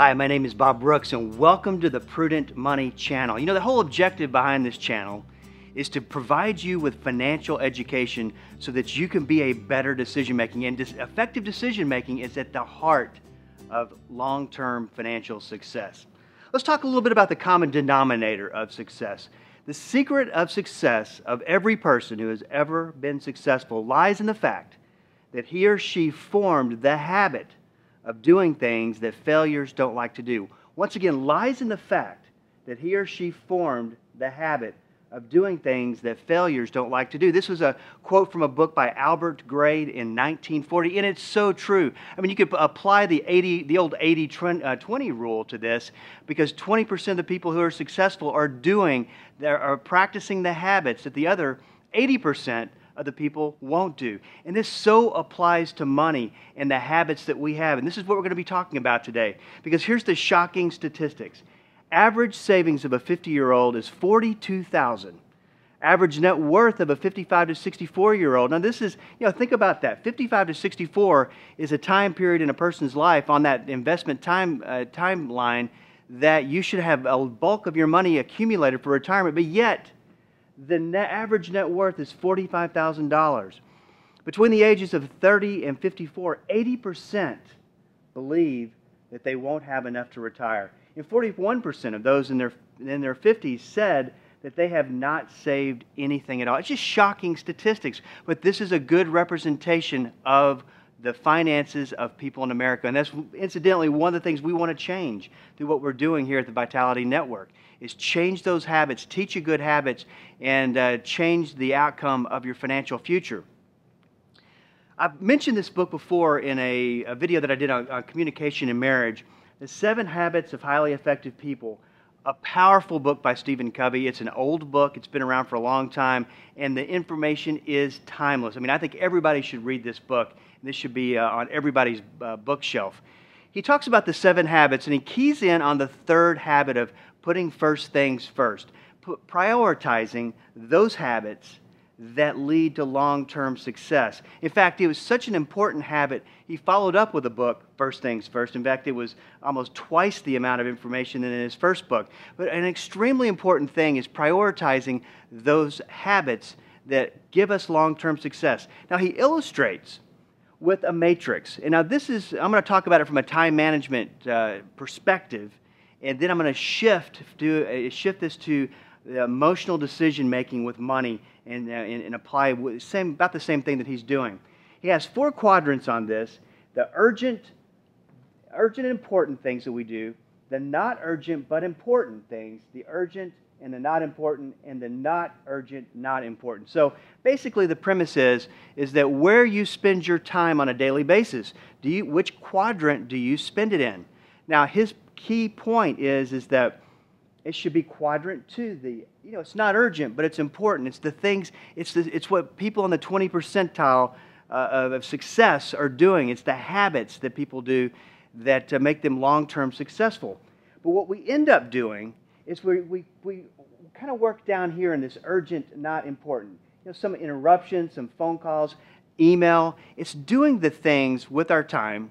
Hi, my name is Bob Brooks and welcome to the Prudent Money Channel. You know, the whole objective behind this channel is to provide you with financial education so that you can be a better decision making. And effective decision making is at the heart of long-term financial success. Let's talk a little bit about the common denominator of success. The secret of success of every person who has ever been successful lies in the fact that he or she formed the habit of doing things that failures don't like to do. Once again, lies in the fact that he or she formed the habit of doing things that failures don't like to do. This was a quote from a book by Albert Gray in 1940, and it's so true. I mean, you could apply the old 80-20 rule to this, because 20% of the people who are successful are practicing the habits that the other 80% of the people won't do. And this so applies to money and the habits that we have. And this is what we're going to be talking about today, because here's the shocking statistics. Average savings of a 50-year-old is $42,000. Average net worth of a 55 to 64-year-old. Now this is, think about that. 55 to 64 is a time period in a person's life on that investment timeline that you should have a bulk of your money accumulated for retirement, but yet the average net worth is $45,000. Between the ages of 30 and 54, 80% believe that they won't have enough to retire. And 41% of those in their 50s said that they have not saved anything at all. It's just shocking statistics, but this is a good representation of the finances of people in America. And that's incidentally one of the things we want to change through what we're doing here at the Vitality Network, is change those habits, teach you good habits, and change the outcome of your financial future. I've mentioned this book before in a video that I did on communication and marriage, The 7 Habits of Highly Effective People. A powerful book by Stephen Covey. It's an old book. It's been around for a long time, and the information is timeless. I mean, I think everybody should read this book. This should be on everybody's bookshelf. He talks about the 7 habits, and he keys in on the third habit of putting first things first, prioritizing those habits that lead to long-term success. In fact, it was such an important habit, he followed up with a book, First Things First. In fact, it was almost twice the amount of information than in his first book. But an extremely important thing is prioritizing those habits that give us long-term success. Now, he illustrates with a matrix. And now this is, I'm going to talk about it from a time management perspective, and then I'm going to shift this to the emotional decision making with money and apply about the same thing that he's doing. He has 4 quadrants on this: the urgent and important things that we do, the not urgent but important things, the urgent and the not important, and the not urgent, not important. So basically the premise is that where you spend your time on a daily basis, which quadrant do you spend it in? Now his key point is that it should be quadrant 2. It's not urgent, but it's important. It's the things, it's what people in the 20 percentile of success are doing. It's the habits that people do that make them long-term successful. But what we end up doing is we kind of work down here in this urgent, not important. Some interruptions, some phone calls, email. It's doing the things with our time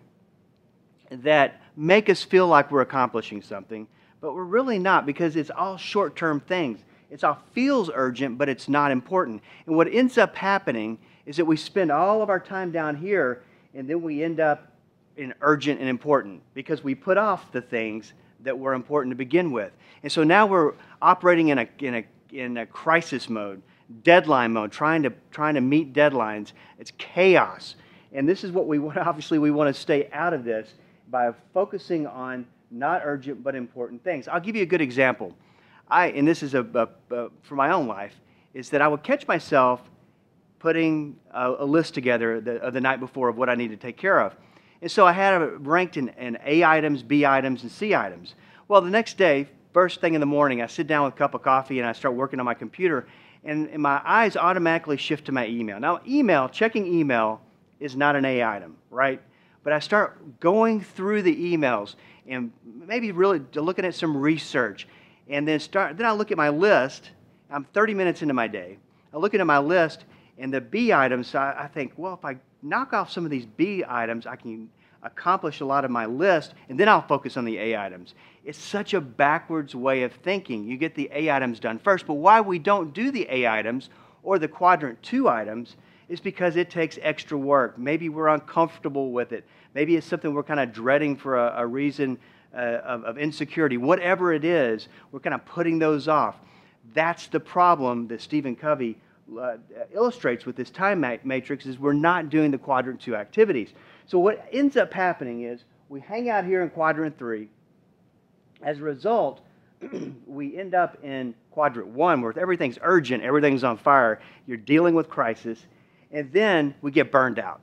that make us feel like we're accomplishing something, but we're really not, because it's all short-term things. It all feels urgent, but it's not important. And what ends up happening is that we spend all of our time down here, and then we end up in urgent and important, because we put off the things that were important to begin with. And so now we're operating in a crisis mode, deadline mode, trying to meet deadlines. It's chaos. And this is what we want. Obviously, we want to stay out of this by focusing on not urgent but important things. I'll give you a good example. And this is for my own life, is that I would catch myself putting a list together of the night before of what I need to take care of. And so I had it ranked in A items, B items, and C items. Well, the next day, first thing in the morning, I sit down with a cup of coffee and I start working on my computer, and my eyes automatically shift to my email. Now, checking email is not an A item, right? But I start going through the emails and maybe really looking at some research. And then I look at my list. I'm 30 minutes into my day. I look at my list, and the B items, I think, well, if I knock off some of these B items, I accomplish a lot of my list, and then I'll focus on the A items. It's such a backwards way of thinking. You get the A items done first, but why we don't do the A items or the quadrant 2 items is because it takes extra work. Maybe we're uncomfortable with it. Maybe it's something we're kind of dreading for a reason of insecurity. Whatever it is, we're kind of putting those off. That's the problem that Stephen Covey illustrates with this time matrix, is we're not doing the quadrant 2 activities. So what ends up happening is we hang out here in quadrant 3. As a result, we end up in quadrant 1 where everything's urgent, everything's on fire, you're dealing with crisis, and then we get burned out.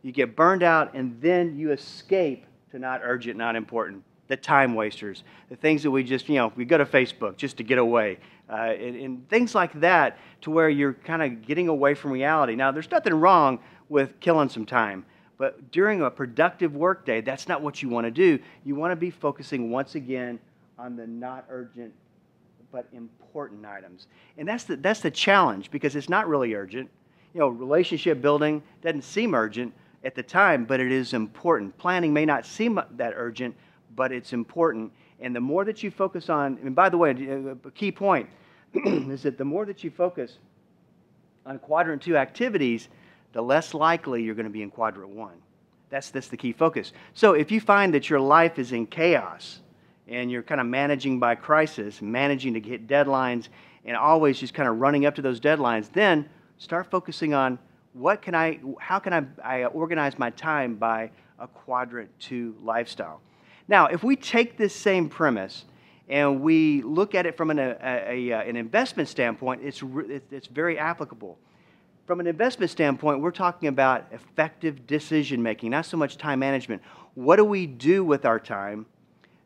You get burned out, and then you escape to not urgent, not important. The time wasters, the things that we just, we go to Facebook just to get away, and things like that, to where you're kind of getting away from reality. Now, there's nothing wrong with killing some time, but during a productive workday, that's not what you want to do. You want to be focusing once again on the not urgent but important items. And that's the challenge, because it's not really urgent. Relationship building doesn't seem urgent at the time, but it is important. Planning may not seem that urgent, but it's important. And the more that you focus on, and by the way, a key point is that the more that you focus on quadrant 2 activities, the less likely you're going to be in quadrant 1. That's the key focus. So if you find that your life is in chaos and you're kind of managing by crisis, managing to hit deadlines, and always just kind of running up to those deadlines, then start focusing on how can I organize my time by a quadrant 2 lifestyle. Now, if we take this same premise and we look at it from an investment standpoint, it's very applicable. From an investment standpoint, we're talking about effective decision making, not so much time management. What do we do with our time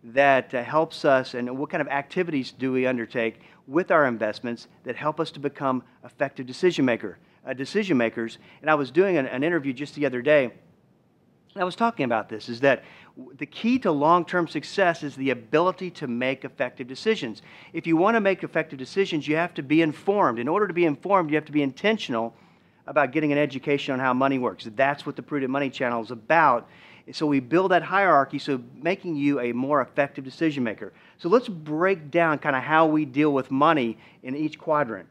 that helps us, and what kind of activities do we undertake with our investments that help us to become effective decision makers? And I was doing an interview just the other day, and I was talking about this, is that the key to long-term success is the ability to make effective decisions. If you want to make effective decisions, you have to be informed. In order to be informed, you have to be intentional about getting an education on how money works. That's what the Prudent Money Channel is about. So we build that hierarchy, so making you a more effective decision maker. So let's break down kind of how we deal with money in each quadrant.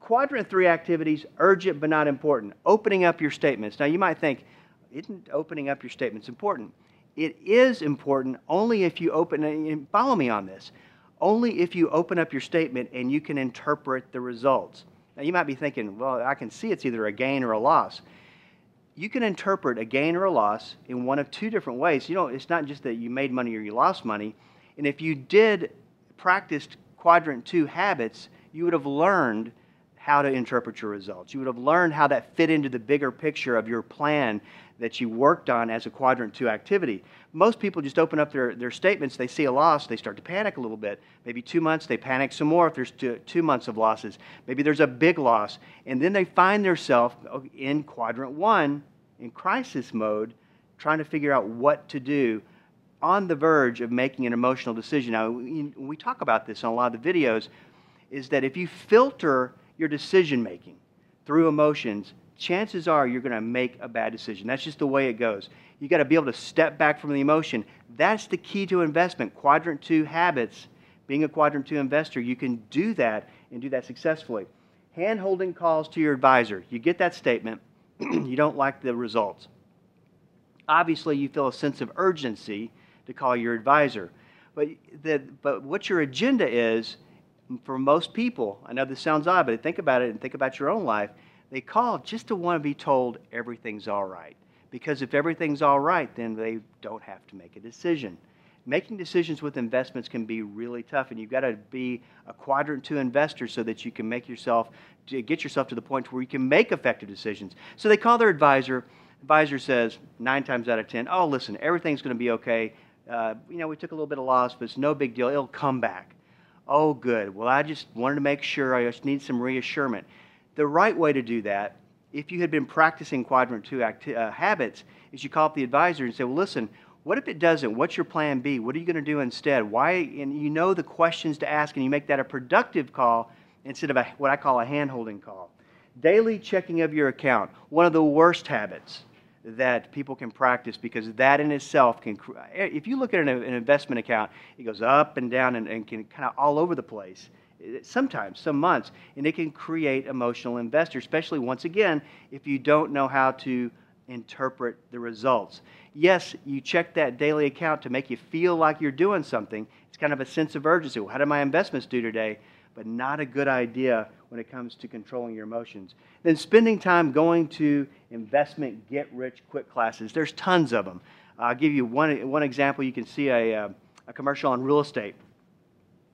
Quadrant 3 activities, urgent but not important. Opening up your statements. Now you might think, isn't opening up your statements important? It is important only if you and follow me on this, only if you open up your statement and you can interpret the results. Now you might be thinking, well, I can see it's either a gain or a loss. You can interpret a gain or a loss in one of 2 different ways. It's not just that you made money or you lost money. And if you did practice quadrant 2 habits, you would have learned how to interpret your results. You would have learned how that fit into the bigger picture of your plan that you worked on as a quadrant 2 activity. Most people just open up their statements, they see a loss, they start to panic a little bit. Maybe 2 months, they panic some more if there's 2 months of losses. Maybe there's a big loss. And then they find themselves in quadrant 1, in crisis mode, trying to figure out what to do, on the verge of making an emotional decision. Now, we talk about this on a lot of the videos, is that if you filter your decision making through emotions, chances are you're going to make a bad decision. That's just the way it goes. You got to be able to step back from the emotion. That's the key to investment. Quadrant 2 habits. Being a quadrant 2 investor, you can do that and do that successfully. Hand-holding calls to your advisor. You get that statement. You don't like the results. Obviously, you feel a sense of urgency to call your advisor. But what your agenda is, for most people, I know this sounds odd, but think about it and think about your own life. They call just to want to be told everything's all right. Because if everything's all right, then they don't have to make a decision. Making decisions with investments can be really tough, and you've got to be a quadrant 2 investor so that you can get yourself to the point where you can make effective decisions. So they call their advisor. Advisor says 9 times out of 10, oh, listen, everything's going to be okay. We took a little bit of loss, but it's no big deal. It'll come back. Oh, good. Well, I just wanted to make sure. I just need some reassurance. The right way to do that, if you had been practicing quadrant 2 habits, is you call up the advisor and say, well, listen, what if it doesn't? What's your plan B? What are you going to do instead? Why? And you know the questions to ask, and you make that a productive call instead of what I call a hand-holding call. Daily checking of your account. One of the worst habits that people can practice, because that in itself can, if you look at an investment account, it goes up and down and can kind of all over the place. Sometimes, some months, and it can create emotional investors, especially once again, if you don't know how to interpret the results. Yes, you check that daily account to make you feel like you're doing something. It's kind of a sense of urgency. Well, how did my investments do today? But not a good idea when it comes to controlling your emotions. Then spending time going to investment get-rich-quick classes. There's tons of them. I'll give you one example. You can see a commercial on real estate.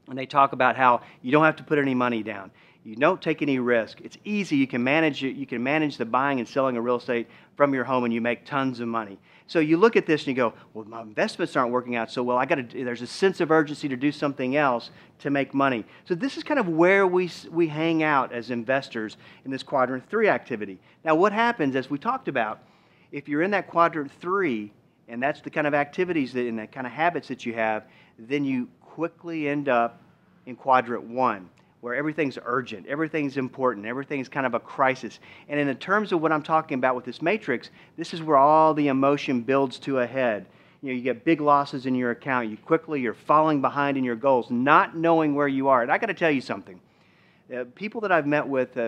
And they talk about how you don't have to put any money down. You don't take any risk. It's easy. You can manage it. You can manage the buying and selling of real estate from your home, and you make tons of money. So you look at this and you go, well, my investments aren't working out so well. There's a sense of urgency to do something else to make money. So this is kind of where we hang out as investors in this quadrant 3 activity. Now, what happens, as we talked about, if you're in that quadrant 3, and that's the kind of activities and the kind of habits that you have, then you quickly end up in quadrant 1, where everything's urgent, everything's important, everything's kind of a crisis. And in the terms of what I'm talking about with this matrix, this is where all the emotion builds to a head. You get big losses in your account. You're falling behind in your goals, not knowing where you are. And I got to tell you something. People that I've met with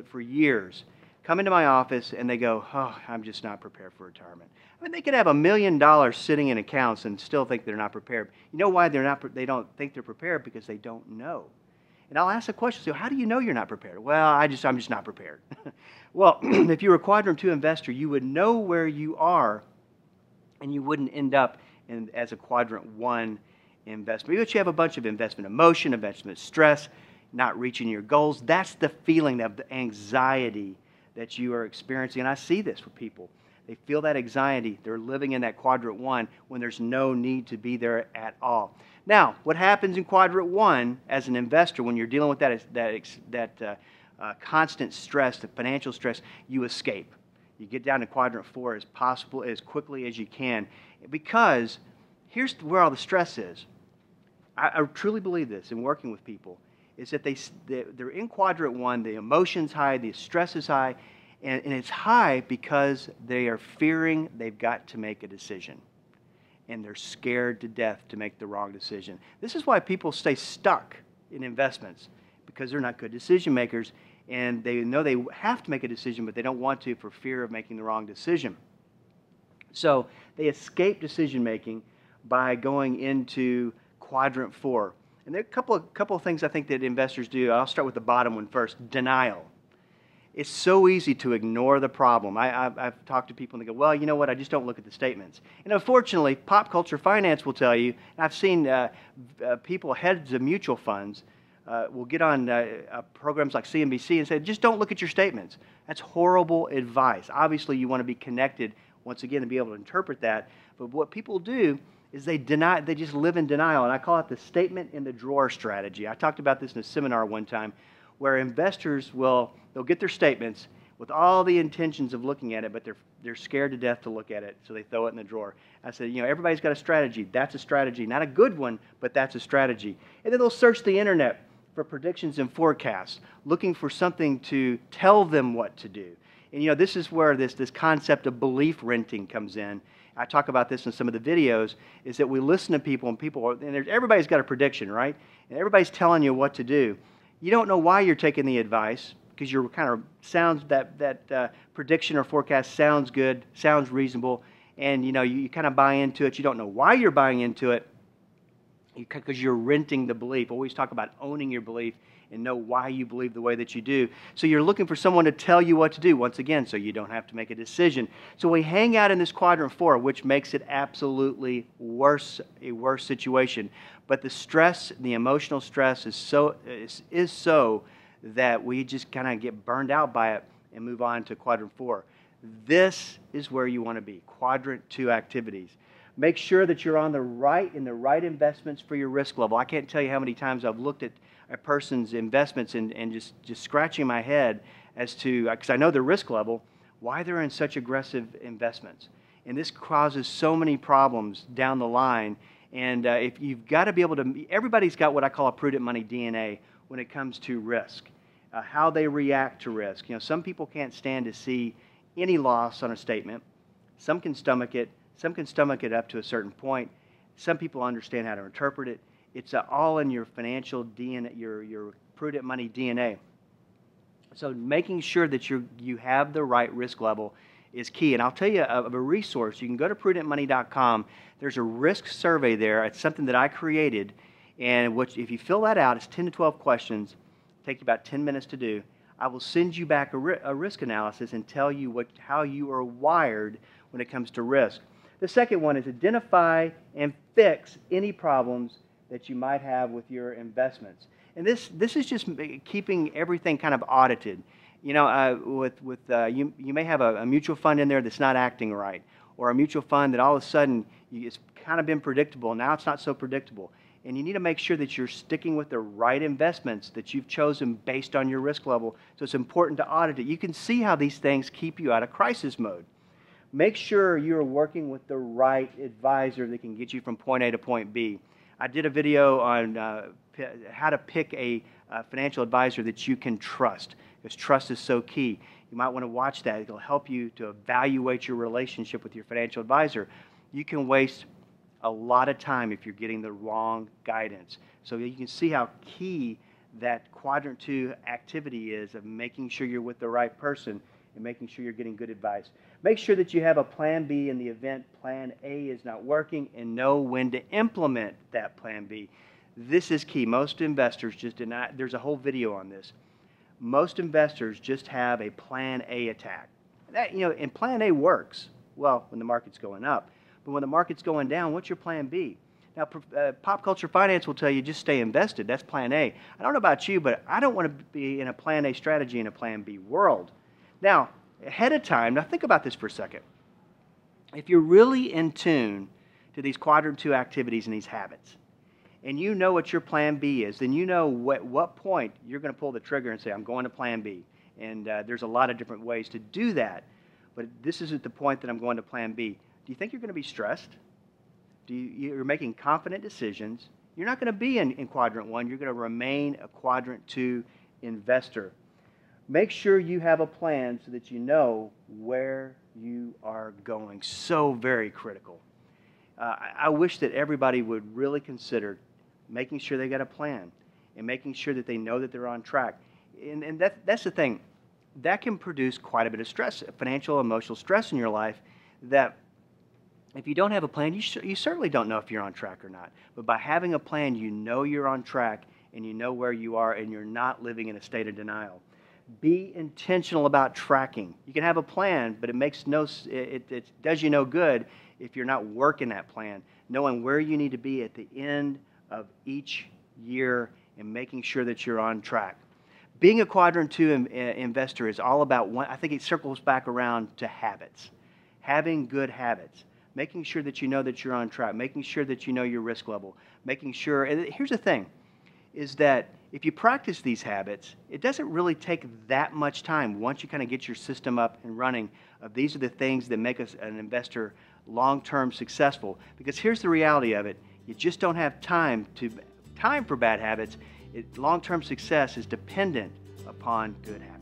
for years come into my office and they go, oh, I'm just not prepared for retirement. I mean, they could have $1 million sitting in accounts and still think they're not prepared. You know why they don't think they're prepared? Because they don't know. And I'll ask a question, so how do you know you're not prepared? Well, I'm just not prepared. Well, if you were a quadrant 2 investor, you would know where you are, and you wouldn't end up as a quadrant 1 investment. But you have a bunch of investment emotion, investment stress, not reaching your goals. That's the feeling of the anxiety that you are experiencing. And I see this with people. They feel that anxiety. They're living in that quadrant 1 when there's no need to be there at all. Now, what happens in quadrant 1 as an investor when you're dealing with that constant stress, the financial stress, you escape. You get down to quadrant 4 as quickly as you can, because here's where all the stress is. I truly believe this in working with people, is that they're in quadrant 1, the emotion's high, the stress is high, and it's high because they are fearing they've got to make a decision. And they're scared to death to make the wrong decision. This is why people stay stuck in investments, because they're not good decision makers, and they know they have to make a decision, but they don't want to for fear of making the wrong decision. So they escape decision making by going into quadrant 4. And there are a couple of things I think that investors do. I'll start with the bottom one first, denial. It's so easy to ignore the problem. I've talked to people and they go, well, you know what, I just don't look at the statements. And unfortunately, pop culture finance will tell you, and I've seen people, heads of mutual funds, will get on programs like CNBC and say, just don't look at your statements. That's horrible advice. Obviously, you want to be connected, once again, to be able to interpret that. But what people do is they just live in denial. And I call it the statement in the drawer strategy. I talked about this in a seminar one time, where investors they'll get their statements with all the intentions of looking at it, but they're scared to death to look at it, so they throw it in the drawer. I said, everybody's got a strategy. That's a strategy. Not a good one, but that's a strategy. And then they'll search the internet for predictions and forecasts, looking for something to tell them what to do. And this is where this concept of belief renting comes in. I talk about this in some of the videos, is that we listen to people, and everybody's got a prediction, right? And everybody's telling you what to do. You don't know why you're taking the advice, because you're kind of that prediction or forecast sounds good, sounds reasonable, and you kind of buy into it. You don't know why you're buying into it, because you're renting the belief. Always talk about owning your belief and know why you believe the way that you do. So you're looking for someone to tell you what to do, once again, so you don't have to make a decision. So we hang out in this quadrant 4, which makes it absolutely a worse situation. But the stress, the emotional stress is so that we just kind of get burned out by it and move on to quadrant 4. This is where you want to be, quadrant 2 activities. Make sure that you're in the right investments for your risk level. I can't tell you how many times I've looked at a person's investments and just scratching my head as to, because I know their risk level, why they're in such aggressive investments. And this causes so many problems down the line. And if you've got to be able to, everybody's got what I call a prudent money DNA when it comes to risk, how they react to risk. Some people can't stand to see any loss on a statement. Some can stomach it. Some can stomach it up to a certain point. Some people understand how to interpret it. It's all in your financial DNA, your prudent money DNA. So making sure that you have the right risk level is key. And I'll tell you of a resource. You can go to prudentmoney.com. There's a risk survey there. It's something that I created. And if you fill that out, it's 10 to 12 questions. Take you about 10 minutes to do. I will send you back a risk analysis and tell you how you are wired when it comes to risk. The second one is identify and fix any problems that you might have with your investments. And this is just keeping everything kind of audited. You know, you may have a mutual fund in there that's not acting right, or a mutual fund that all of a sudden it's kind of been predictable. Now it's not so predictable. And you need to make sure that you're sticking with the right investments that you've chosen based on your risk level. So it's important to audit it. You can see how these things keep you out of crisis mode. Make sure you're working with the right advisor that can get you from point A to point B. I did a video on how to pick a financial advisor that you can trust, because trust is so key. You might want to watch that. It'll help you to evaluate your relationship with your financial advisor. You can waste a lot of time if you're getting the wrong guidance. So you can see how key that quadrant 2 activity is of making sure you're with the right person and making sure you're getting good advice. Make sure that you have a plan B in the event plan A is not working, and know when to implement that plan B. This is key. Most investors just did not, there's a whole video on this. Most investors just have a plan A attack. That, and plan A works well when the market's going up. But when the market's going down, what's your plan B? Now, Pop Culture Finance will tell you just stay invested. That's plan A. I don't know about you, but I don't want to be in a plan A strategy in a plan B world. Now, ahead of time, now think about this for a second. If you're really in tune to these quadrant 2 activities and these habits, and you know what your plan B is, then you know what point you're going to pull the trigger and say, I'm going to plan B. And there's a lot of different ways to do that. But this is at the point that I'm going to plan B. Do you think you're going to be stressed? You're making confident decisions. You're not going to be in quadrant 1. You're going to remain a quadrant 2 investor. Make sure you have a plan so that you know where you are going. So very critical. I wish that everybody would really consider making sure they got a plan and making sure that they know that they're on track. And that's the thing. That can produce quite a bit of stress, financial, emotional stress in your life, that if you don't have a plan, you certainly don't know if you're on track or not. But by having a plan, you know you're on track and you know where you are, and you're not living in a state of denial. Be intentional about tracking. You can have a plan, but it does you no good if you're not working that plan, knowing where you need to be at the end of each year and making sure that you're on track. Being a quadrant 2 investor is all about I think it circles back around to habits. Having good habits. Making sure that you know that you're on track. Making sure that you know your risk level. Making sure, and here's the thing, is that if you practice these habits, it doesn't really take that much time once you kind of get your system up and running. These are the things that make us an investor long-term successful. Because here's the reality of it. You just don't have time for bad habits. Long-term success is dependent upon good habits.